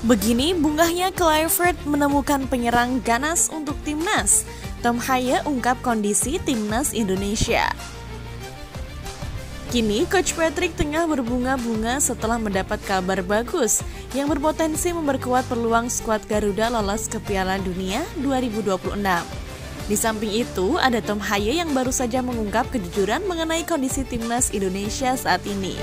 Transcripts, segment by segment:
Begini bungahnya Kluivert menemukan penyerang ganas untuk timnas. Tom Haye ungkap kondisi timnas Indonesia. Kini Coach Patrick tengah berbunga-bunga setelah mendapat kabar bagus yang berpotensi memperkuat peluang skuad Garuda lolos ke Piala Dunia 2026. Di samping itu, ada Tom Haye yang baru saja mengungkap kejujuran mengenai kondisi timnas Indonesia saat ini.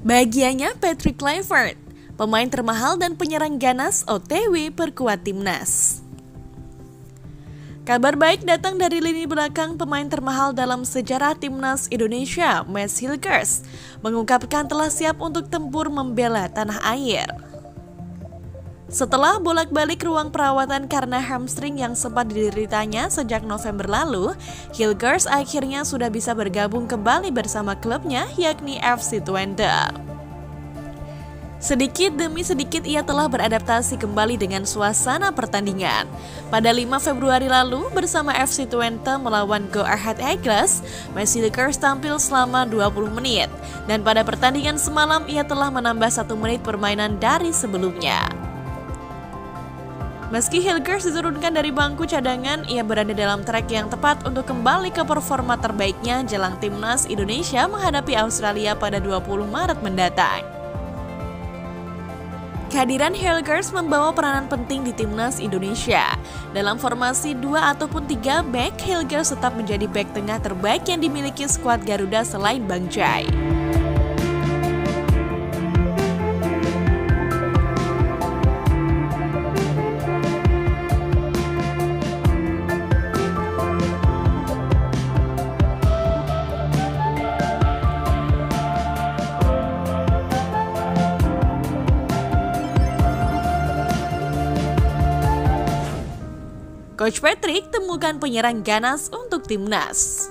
Bahagianya Patrick Kluivert, pemain termahal dan penyerang ganas OTW perkuat timnas. Kabar baik datang dari lini belakang pemain termahal dalam sejarah timnas Indonesia, Mads Hilgers, mengungkapkan telah siap untuk tempur membela tanah air. Setelah bolak-balik ruang perawatan karena hamstring yang sempat dideritanya sejak November lalu, Hilgers akhirnya sudah bisa bergabung kembali bersama klubnya yakni FC Twente. Sedikit demi sedikit ia telah beradaptasi kembali dengan suasana pertandingan. Pada 5 Februari lalu bersama FC Twente melawan Go Ahead Eagles, Mads Hilgers tampil selama 20 menit. Dan pada pertandingan semalam ia telah menambah 1 menit permainan dari sebelumnya. Meski Hilgers diturunkan dari bangku cadangan, ia berada dalam track yang tepat untuk kembali ke performa terbaiknya jelang timnas Indonesia menghadapi Australia pada 20 Maret mendatang. Kehadiran Hilgers membawa peranan penting di timnas Indonesia. Dalam formasi 2 ataupun 3 back, Hilgers tetap menjadi back tengah terbaik yang dimiliki skuad Garuda selain Bang Jai. Coach Patrick temukan penyerang ganas untuk timnas.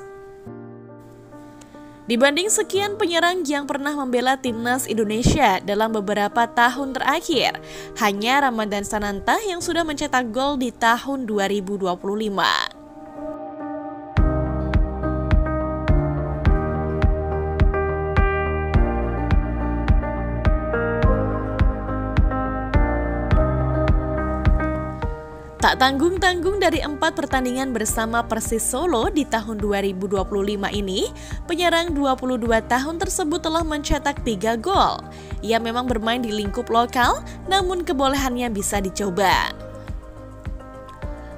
Dibanding sekian penyerang yang pernah membela timnas Indonesia dalam beberapa tahun terakhir, hanya Ramadhan Sananta yang sudah mencetak gol di tahun 2025. Tak tanggung-tanggung dari 4 pertandingan bersama Persis Solo di tahun 2025 ini, penyerang 22 tahun tersebut telah mencetak 3 gol. Ia memang bermain di lingkup lokal, namun kebolehannya bisa dicoba.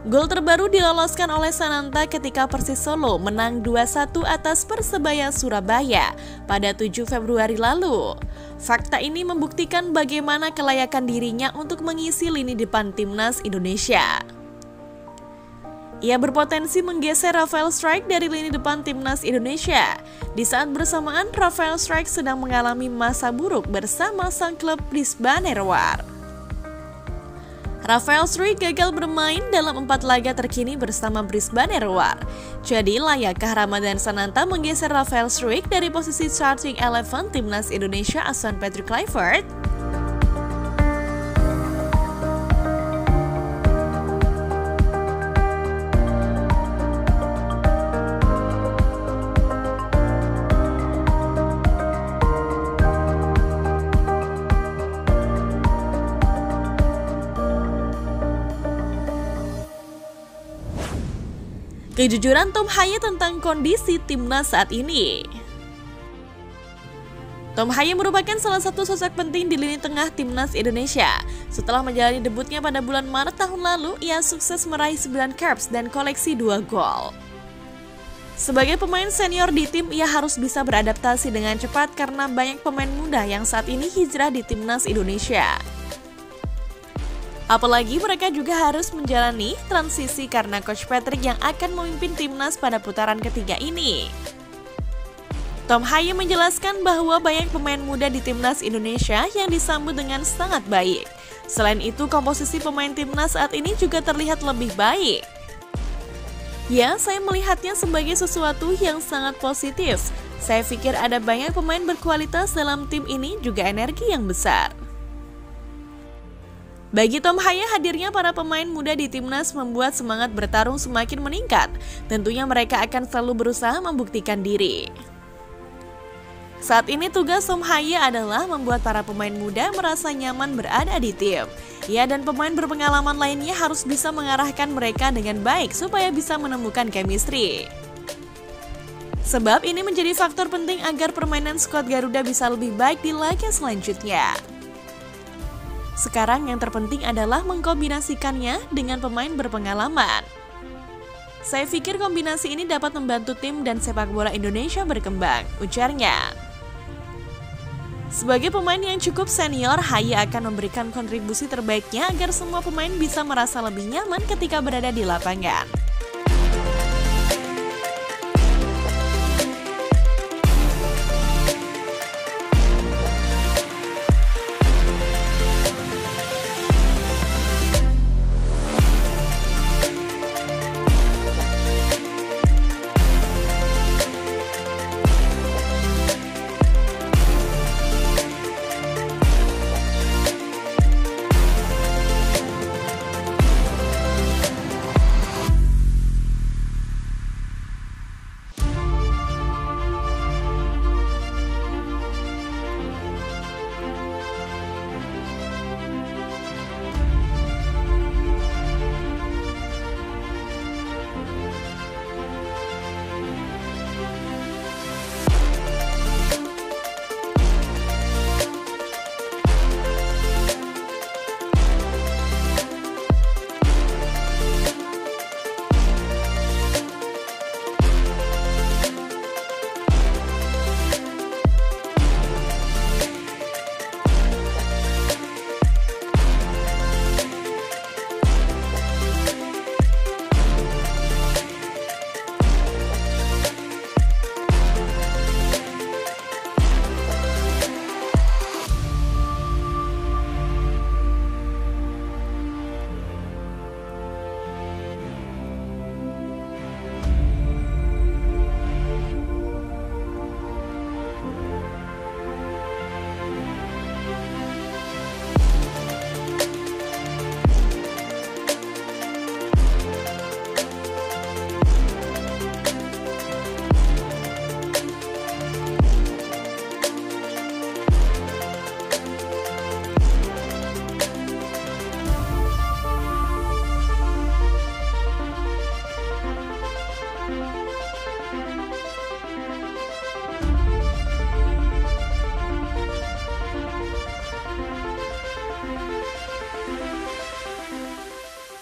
Gol terbaru diloloskan oleh Sananta ketika Persis Solo menang 2-1 atas Persebaya Surabaya pada 7 Februari lalu. Fakta ini membuktikan bagaimana kelayakan dirinya untuk mengisi lini depan timnas Indonesia. Ia berpotensi menggeser Rafael Strijk dari lini depan timnas Indonesia. Di saat bersamaan, Rafael Strijk sedang mengalami masa buruk bersama sang klub Brisbane Roar. Rafael Strijk gagal bermain dalam 4 laga terkini bersama Brisbane Roar. Jadi layakkah Ramadhan Sananta menggeser Rafael Strijk dari posisi starting 11 timnas Indonesia asuhan Patrick Kluivert? Kejujuran Tom Haye tentang kondisi timnas saat ini. Tom Haye merupakan salah satu sosok penting di lini tengah timnas Indonesia. Setelah menjalani debutnya pada bulan Maret tahun lalu, ia sukses meraih 9 caps dan koleksi 2 gol. Sebagai pemain senior di tim, ia harus bisa beradaptasi dengan cepat karena banyak pemain muda yang saat ini hijrah di timnas Indonesia. Apalagi mereka juga harus menjalani transisi karena Coach Patrick yang akan memimpin timnas pada putaran ketiga ini. Tom Haye menjelaskan bahwa banyak pemain muda di timnas Indonesia yang disambut dengan sangat baik. Selain itu, komposisi pemain timnas saat ini juga terlihat lebih baik. Ya, saya melihatnya sebagai sesuatu yang sangat positif. Saya pikir ada banyak pemain berkualitas dalam tim ini juga energi yang besar. Bagi Tom Haya, hadirnya para pemain muda di timnas membuat semangat bertarung semakin meningkat. Tentunya mereka akan selalu berusaha membuktikan diri. Saat ini tugas Tom Haya adalah membuat para pemain muda merasa nyaman berada di tim. Ia dan pemain berpengalaman lainnya harus bisa mengarahkan mereka dengan baik supaya bisa menemukan chemistry. Sebab ini menjadi faktor penting agar permainan skuad Garuda bisa lebih baik di laga selanjutnya. Sekarang yang terpenting adalah mengkombinasikannya dengan pemain berpengalaman. Saya pikir kombinasi ini dapat membantu tim dan sepak bola Indonesia berkembang, ujarnya. Sebagai pemain yang cukup senior, Haya akan memberikan kontribusi terbaiknya agar semua pemain bisa merasa lebih nyaman ketika berada di lapangan.